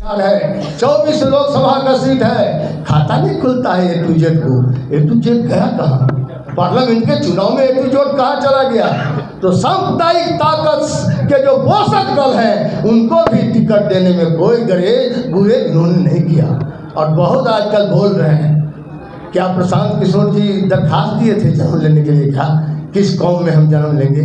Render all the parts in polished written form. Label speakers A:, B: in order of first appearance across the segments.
A: है 24 लोकसभा का सीट है, खाता नहीं खुलता है ए टू जेड को। ए टू जेड गया कहाँ? पार्लियामेंट के चुनाव में ए टू जेड कहाँ चला गया? तो सांप्रदायिक ताकत के जो पोषक दल हैं उनको भी टिकट देने में कोई गुरेज इन्होंने नहीं किया। और बहुत आजकल बोल रहे हैं, क्या प्रशांत किशोर जी दरखास्त दिए थे जन्म लेने के लिए? क्या किस कौम में हम जन्म लेंगे?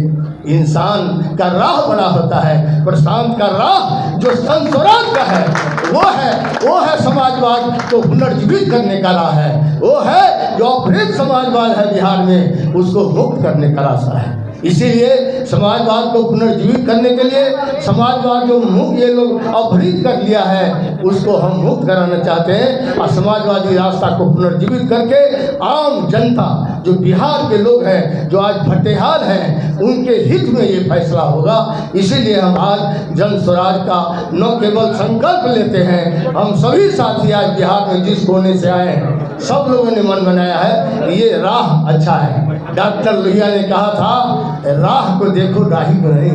A: इंसान का राह बड़ा होता है, प्रशांत का राह जो जन स्वराज का है वो है समाजवाद को पुनर्जीवित करने का राह है, वो है जो अपहृत समाजवाद है बिहार में, उसको मुक्त करने का रास्ता है। इसीलिए समाजवाद को पुनर्जीवित करने के लिए समाजवाद जो मुक्त ये लोग अपहृत कर लिया है उसको हम मुक्त कराना चाहते हैं और समाजवादी रास्ता को पुनर्जीवित करके आम जनता जो बिहार के लोग हैं जो आज भट्टेहाल हैं उनके हित में ये फैसला होगा। इसीलिए हम आज जन स्वराज का न केवल संकल्प लेते हैं, हम सभी साथी आज बिहार में जिस कोने से आए हैं सब लोगों ने मन बनाया है ये राह अच्छा है। डॉक्टर लोहिया ने कहा था राह को देखो राही को नहीं।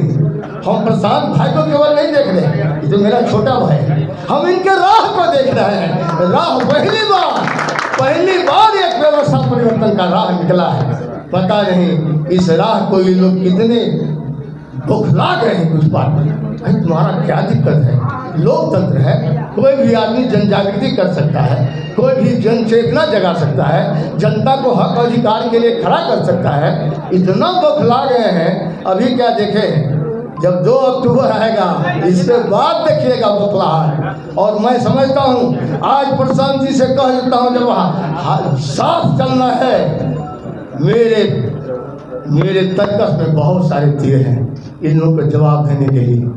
A: हम प्रशांत भाई को केवल नहीं देख रहे, ये तो मेरा छोटा भाई है, हम इनके राह को देख रहे हैं। राह पहली बार एक व्यवस्था परिवर्तन का राह निकला है। पता नहीं इस राह को ये लोग कितने बौखला गए हैं कुछ पार्टी। भाई तुम्हारा क्या दिक्कत है? लोकतंत्र है, कोई भी आदमी जन जागृति कर सकता है, कोई भी जन चेतना जगा सकता है, जनता को हक अधिकार के लिए खड़ा कर सकता है। इतना बौखला गए हैं। अभी क्या देखें, जब 2 अक्टूबर आएगा इसके बाद देखिएगा बौखलाहट। और मैं समझता हूँ आज प्रशांत जी से कह देता हूँ जब वहाँ साफ चलना है, मेरे तर्कस में बहुत सारे तीर हैं इन लोगों को जवाब देने के लिए।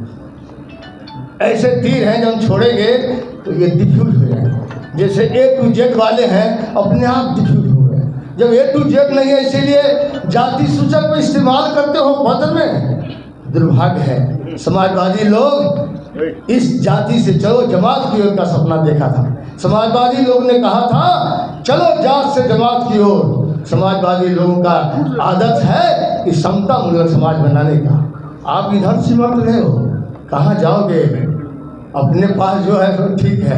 A: ऐसे तीर हैं जब छोड़ेंगे तो ये डिफ्यूज हो जाएंगे। जैसे ए टू जेड वाले हैं अपने आप डिफ्यूज हो गए। जब ए टू जेड नहीं है इसीलिए जाति सूचक को इस्तेमाल करते हो बदल में। दुर्भाग्य है समाजवादी लोग इस जाति से चलो जमात की ओर का सपना देखा था। समाजवादी लोग ने कहा था चलो जात से जमात की ओर। समाजवादी लोगों का आदत है कि समता मूलक समाज बनाने का। आप इधर सिमट रहे हो, कहाँ जाओगे? अपने पास जो है तो ठीक है,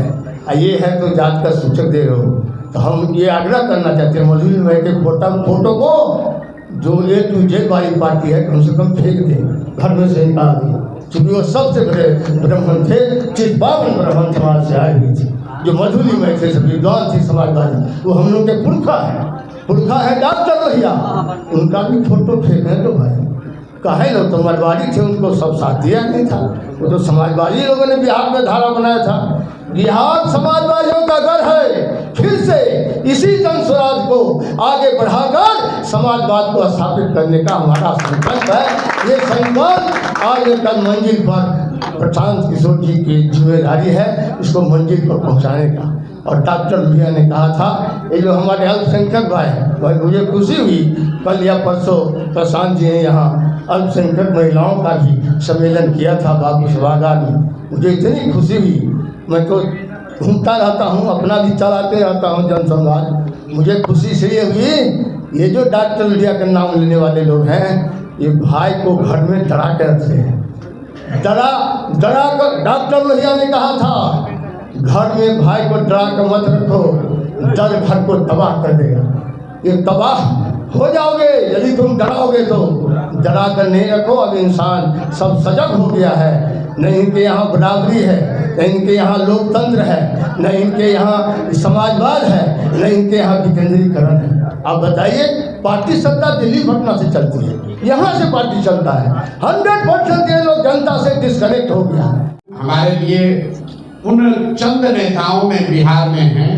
A: ये है तो जात का सूचक दे रहे हो। तो हम ये आग्रह करना चाहते हैं मौजूद में के फोटो को जो ए टू जेड वाली पार्टी है कम से कम फेंक दें, घर में से निकाल दें। चूँकि वो सबसे बड़े ब्राह्मण थे, चित्पावन ब्राह्मण समाज से आए हुए थे, जो मधुली में थे, सब विद्वान थे समाजवादी। वो हम लोग के पुरखा है डॉक्टर लोहिया, उनका भी फोटो फेंकें तो भाई कहे लोग तो मरवाड़ी थे, उनको सब साथ दिया नहीं था। वो तो समाजवादी लोगों ने बिहार में धारा बनाया था। बिहार समाजवादियों का घर है। फिर से इसी जन स्वराज को आगे बढ़ाकर समाजवाद को स्थापित करने का हमारा संकल्प है। ये संकल्प आज कल मंजिल पर प्रशांत किशोर जी की जिम्मेदारी है इसको मंजिल पर पहुँचाने का। और डॉक्टर लोहिया ने कहा था ये जो हमारे अल्पसंख्यक भाई हैं, मुझे खुशी हुई कल या परसों प्रशांत जी ने यहाँ अल्पसंख्यक महिलाओं का भी सम्मेलन किया था बाबू सभागार में। मुझे इतनी खुशी हुई, मैं तो घूमता रहता हूँ, अपना भी चलाते रहता हूँ जन संवाद। मुझे खुशी इसलिए हुई ये जो डॉक्टर लोहिया का नाम लेने वाले लोग हैं ये भाई को घर में डरा के रखते हैं। डरा कर डॉक्टर लोहिया ने कहा था घर में भाई को डरा कर मत रखो, डर घर को तबाह कर देगा। ये तबाह हो जाओगे यदि तुम डराओगे तो। डरा कर नहीं रखो। अब इंसान सब सजग हो गया है। न इनके यहाँ बराबरी है, न इनके यहाँ लोकतंत्र है, न इनके यहाँ समाजवाद है, न इनके यहाँ विकेंद्रीकरण है। आप बताइए पार्टी सत्ता दिल्ली पटना से चलती है, यहाँ से पार्टी चलता है। 100% ये लोग जनता से डिस्कनेक्ट हो गया।
B: हमारे लिए उन चंद नेताओं में बिहार में हैं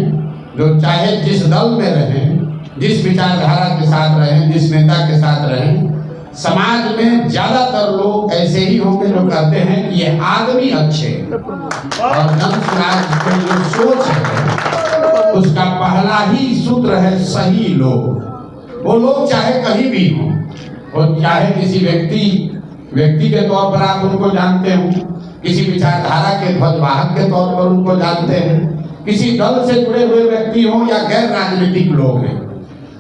B: जो चाहे जिस दल में रहें, जिस विचारधारा के साथ रहें, जिस नेता के साथ रहें, समाज में ज्यादातर लोग ऐसे ही होंगे जो कहते हैं कि ये आदमी अच्छे और जन स्वराज की जो सोच है उसका पहला ही सूत्र है सही लोग। वो लोग चाहे कहीं भी हों, और चाहे किसी व्यक्ति के तौर पर आप उनको जानते हो, किसी विचारधारा के ध्वजवाहक के तौर पर उनको जानते हैं, किसी दल से जुड़े हुए व्यक्ति हों या गैर राजनीतिक लोग हैं,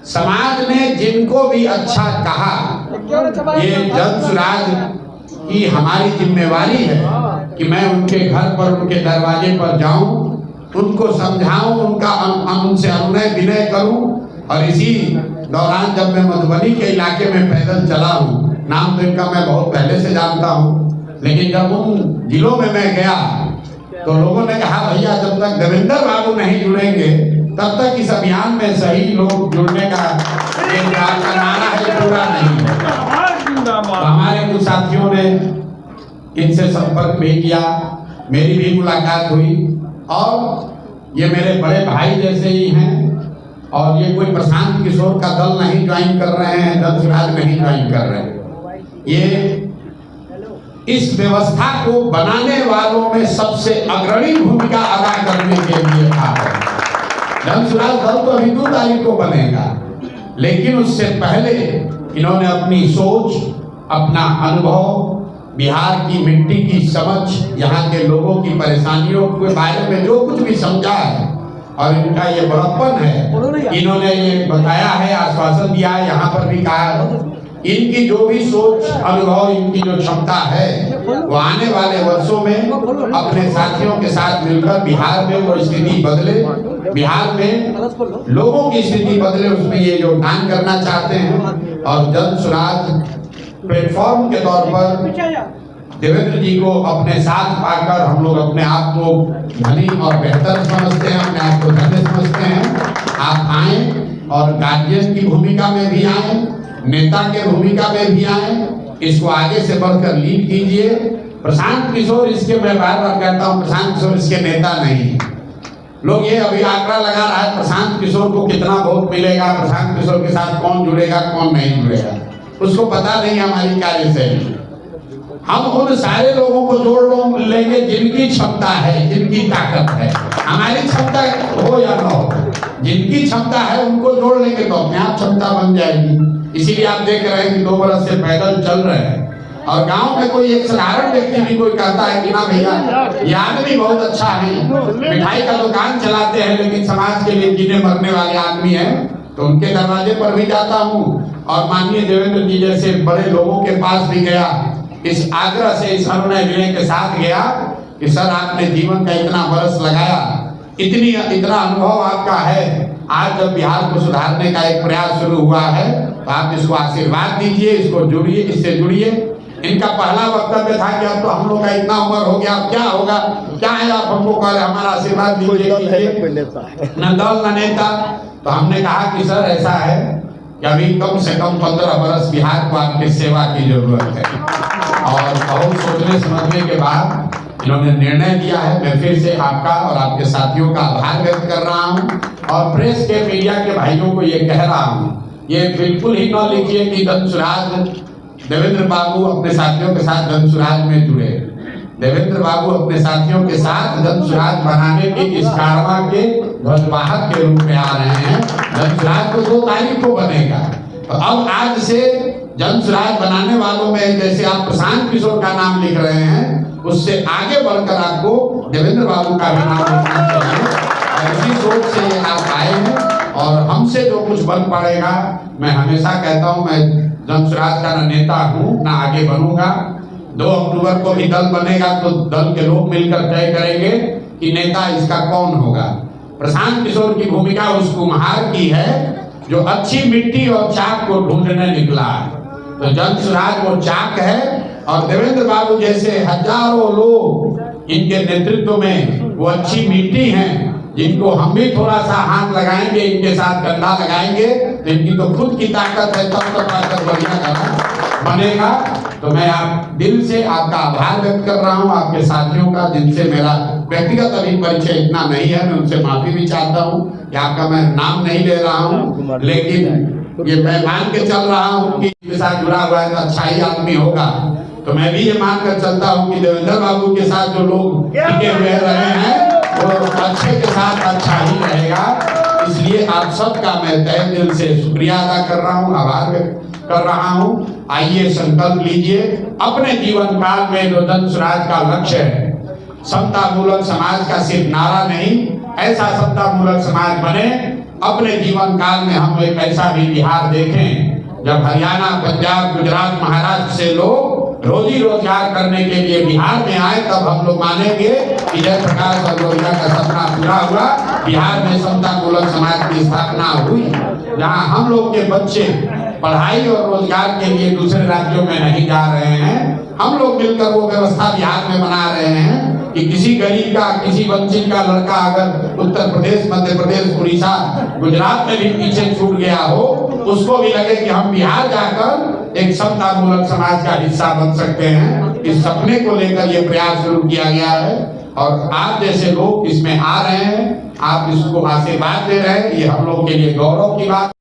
B: समाज ने जिनको भी अच्छा कहा, ये जन स्वराज की हमारी जिम्मेवारी है कि मैं उनके घर पर, उनके दरवाजे पर जाऊं, उनको समझाऊं, उनसे अनुनय विनय करूं। और इसी दौरान जब मैं मधुबनी के इलाके में पैदल चला हूं, नाम तो इनका मैं बहुत पहले से जानता हूं, लेकिन जब उन जिलों में मैं गया तो लोगों ने कहा भैया जब तक देवेंद्र बाबू नहीं जुड़ेंगे तब तक इस अभियान में सही लोग जुड़ने का नारा है पूरा नहीं है। तो हमारे कुछ साथियों ने इनसे संपर्क भी किया, मेरी भी मुलाकात हुई, और ये मेरे बड़े भाई जैसे ही हैं। और ये कोई प्रशांत किशोर का दल नहीं ज्वाइन कर रहे हैं, दंसराज नहीं ज्वाइन कर रहे हैं। ये इस व्यवस्था को बनाने वालों में सबसे अग्रणी भूमिका अदा करने के लिए था। दंसराज दल तो अभी 2 तारीख को बनेगा, लेकिन उससे पहले इन्होंने अपनी सोच, अपना अनुभव, बिहार की मिट्टी की समझ, यहाँ के लोगों की परेशानियों के बारे में जो कुछ भी समझा है, और इनका ये बड़प्पन है, इन्होंने ये बताया है, आश्वासन दिया है, यहाँ पर भी कहा है। इनकी जो भी सोच, अनुभव, इनकी जो क्षमता है, वो आने वाले वर्षों में अपने साथियों के साथ मिलकर बिहार में वो स्थिति बदले, बिहार में लोगों की स्थिति बदले, उसमें ये योगदान करना चाहते हैं। और जन स्वराज प्लेटफॉर्म के तौर पर देवेंद्र जी को अपने साथ पाकर हम लोग अपने आप को धनी और बेहतर समझते हैं, अपने आप को धन्य समझते हैं। आप आए और गार्जियन की भूमिका में भी आए, नेता के भूमिका में भी आए, इसको आगे से बढ़कर लीड कीजिए। प्रशांत किशोर इसके, मैं बार बार कहता हूँ, प्रशांत किशोर इसके नेता नहीं। लोग ये अभी आंकड़ा लगा रहा है प्रशांत किशोर को कितना वोट मिलेगा, प्रशांत किशोर के साथ कौन जुड़ेगा कौन नहीं जुड़ेगा, उसको पता नहीं हमारी कार्यशैली। हम उन सारे लोगों को जोड़ लेंगे जिनकी क्षमता है, जिनकी ताकत है। हमारी क्षमता हो या न हो, जिनकी क्षमता है उनको जोड़ लेंगे तो अपने आप क्षमता बन जाएगी। इसीलिए आप देख रहे हैं कि 2 बरस से पैदल चल रहे हैं, और गांव में कोई एक साधारण व्यक्ति भी कोई कहता है कि ना भैया ये आदमी बहुत अच्छा है, मिठाई का दुकान चलाते हैं लेकिन समाज के लिए जीने मरने वाले आदमी हैं, तो उनके दरवाजे पर भी जाता हूँ। और माननीय देवेंद्र जी जैसे बड़े लोगों के पास भी गया, इस आग्रह से, इस अनुनय विनय के साथ गया कि सर आपने जीवन का इतना बरस लगाया, इतना अनुभव आपका है, आज जब बिहार को सुधारने का एक प्रयास शुरू हुआ है तो आप इसको आशीर्वाद दीजिए, इसको जुड़िए, इससे जुड़िए। इनका पहला वक्तव्य था कि अब तो हम लोग का इतना उम्र हो गया, अब क्या होगा, क्या है, आप हमको कह रहे हमारा आशीर्वाद दीजिए, न दल न नेता। तो हमने कहा कि सर ऐसा है कि अभी कम से कम 15 बरस बिहार को आपकी सेवा की जरूरत है। और बहुत सोचने समझने के बाद इन्होंने निर्णय दिया है। मैं फिर से आपका और आपके साथियों का आभार व्यक्त कर रहा हूं, और प्रेस के, मीडिया के भाइयों को ये कह रहा हूं, ये बिल्कुल ही न लिखिए कि दंसराज देवेंद्र बाबू अपने साथियों के साथ दंसराज में जुड़े। देवेंद्र बाबू अपने साथियों के साथ दंसराज बनाने के इस कारवा के ध्वजवाहक के रूप में आ रहे हैं। दंसराज को 2 तारीख को बनेगा, तो अब आज से जनसुराज बनाने वालों में जैसे आप प्रशांत किशोर का नाम लिख रहे हैं, उससे आगे बढ़कर आपको देवेंद्र बाबू का भी नाम लिखना चाहिए। इसी सोच से ये आप आए हैं, और हमसे जो कुछ बन पड़ेगा, मैं हमेशा कहता हूं मैं जनसुराज का न नेता हूं न आगे बनूंगा। 2 अक्टूबर को भी दल बनेगा तो दल के लोग मिलकर तय करेंगे कि नेता इसका कौन होगा। प्रशांत किशोर की भूमिका उस कुम्हार की है जो अच्छी मिट्टी और चाक को ढूंढने निकला है, तो जनसुराज वो चाक है, और देवेंद्र बाबू जैसे हजारों लोग इनके नेतृत्व में वो अच्छी मिट्टी हैं, जिनको हम भी थोड़ा सा हाथ लगाएंगे, इनके साथ कंधा लगाएंगे तो इनकी तो खुद की ताकत है, तब तो ताकत बढ़िया गाना बनेगा। तो मैं आप दिल से आपका आभार व्यक्त कर रहा हूं, आपके साथियों का, जिनसे मेरा व्यक्तिगत अभी परिचय इतना नहीं है, मैं उनसे माफी भी चाहता हूं कि आपका मैं नाम नहीं ले रहा हूं, लेकिन ये मैं मान के चल रहा हूं कि इनके साथ जुड़ा हुआ है तो अच्छा ही आदमी होगा। तो मैं भी ये मान कर चलता हूं कि देवेंद्र बाबू के साथ जो लोग टिके हुए रहे हैं वो अच्छे के साथ अच्छा ही रहेगा। इसलिए आप सबका मैं तहे दिल से शुक्रिया अदा कर रहा हूँ, आभार व्यक्त कर रहा हूँ। आइए संकल्प लीजिए, अपने जीवन काल में जो जनसुराज का लक्ष्य है, समता मूलक समाज का सिर्फ नारा नहीं, ऐसा समता मूलक समाज बने। अपने जीवन काल में हम एक ऐसा भी बिहार देखें जब हरियाणा, पंजाब, गुजरात, महाराष्ट्र से लोग रोजी रोजगार करने के लिए बिहार में आए, तब हम लोग मानेंगे कि जयप्रकाश और लोहिया का सपना पूरा हुआ। बिहार में समता मूलक समाज की स्थापना हुई, जहां हम लोग के बच्चे पढ़ाई और रोजगार के लिए दूसरे राज्यों में नहीं जा रहे हैं। हम लोग मिलकर वो व्यवस्था बिहार में बना रहे हैं कि किसी गरीब का, किसी वंचित का लड़का अगर उत्तर प्रदेश, मध्य प्रदेश, उड़ीसा, गुजरात में भी पीछे छूट गया हो, उसको भी लगे कि हम बिहार जाकर एक समता मूलक समाज का हिस्सा बन सकते हैं। इस सपने को लेकर ये प्रयास शुरू किया गया है और आप जैसे लोग इसमें आ रहे हैं, आप इसको आशीर्वाद दे रहे हैं, ये हम लोग के लिए गौरव की बात।